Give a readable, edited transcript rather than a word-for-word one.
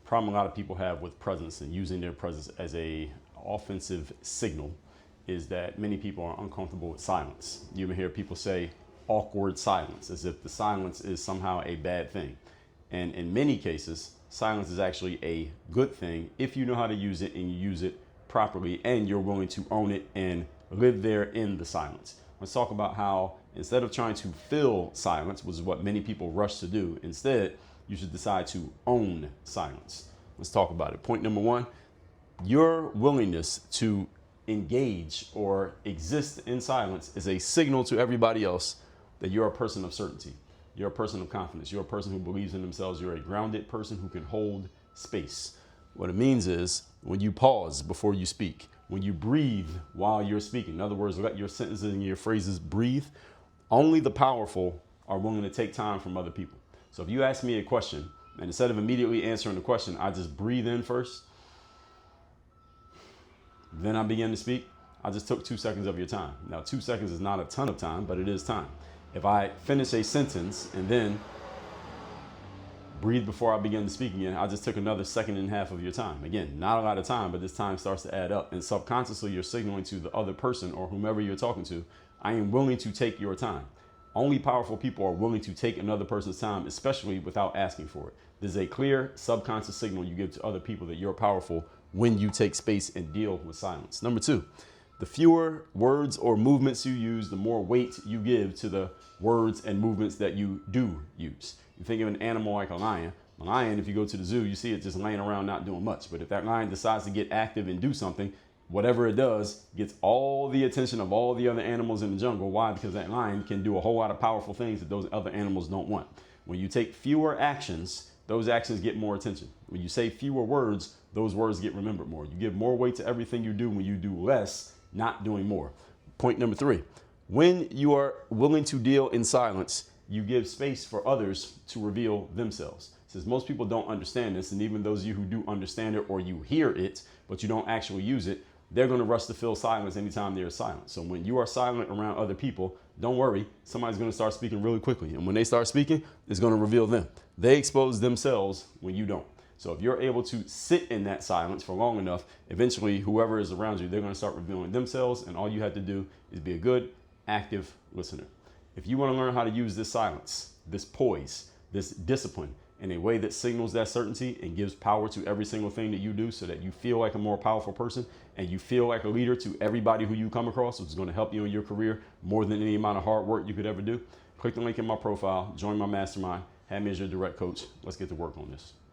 problem a lot of people have with presence and using their presence as a offensive signal is that many people are uncomfortable with silence. You even hear people say awkward silence, as if the silence is somehow a bad thing. And in many cases, silence is actually a good thing if you know how to use it and you use it properly and you're willing to own it and live there in the silence. Let's talk about how instead of trying to fill silence, which is what many people rush to do, instead you should decide to own silence. Let's talk about it. Point number one, your willingness to engage or exist in silence is a signal to everybody else that you're a person of certainty. You're a person of confidence. You're a person who believes in themselves. You're a grounded person who can hold space. What it means is when you pause before you speak, when you breathe while you're speaking, in other words, let your sentences and your phrases breathe, only the powerful are willing to take time from other people. So if you ask me a question and instead of immediately answering the question, I just breathe in first, then I begin to speak, I just took 2 seconds of your time. Now, 2 seconds is not a ton of time, but it is time. If I finish a sentence and then breathe before I begin to speak again, I just took another 1.5 seconds of your time. Again, not a lot of time, but this time starts to add up. And subconsciously, you're signaling to the other person or whomever you're talking to, I am willing to take your time. Only powerful people are willing to take another person's time, especially without asking for it. This is a clear subconscious signal you give to other people that you're powerful when you take space and deal with silence. Number two, the fewer words or movements you use, the more weight you give to the words and movements that you do use. You think of an animal like a lion. A lion, if you go to the zoo, you see it just laying around not doing much. But if that lion decides to get active and do something, whatever it does gets all the attention of all the other animals in the jungle. Why? Because that lion can do a whole lot of powerful things that those other animals don't want. When you take fewer actions, those actions get more attention. When you say fewer words, those words get remembered more. You give more weight to everything you do when you do less, not doing more. Point number three, when you are willing to deal in silence, you give space for others to reveal themselves. Since most people don't understand this, and even those of you who do understand it or you hear it, but you don't actually use it, they're going to rush to fill silence anytime there is silence. So when you are silent around other people, don't worry, somebody's going to start speaking really quickly. And when they start speaking, it's going to reveal them. They expose themselves when you don't. So if you're able to sit in that silence for long enough, eventually whoever is around you, they're going to start revealing themselves. And all you have to do is be a good, active listener. If you want to learn how to use this silence, this poise, this discipline in a way that signals that certainty and gives power to every single thing that you do so that you feel like a more powerful person and you feel like a leader to everybody who you come across, which is going to help you in your career more than any amount of hard work you could ever do, click the link in my profile, join my mastermind, have me as your direct coach. Let's get to work on this.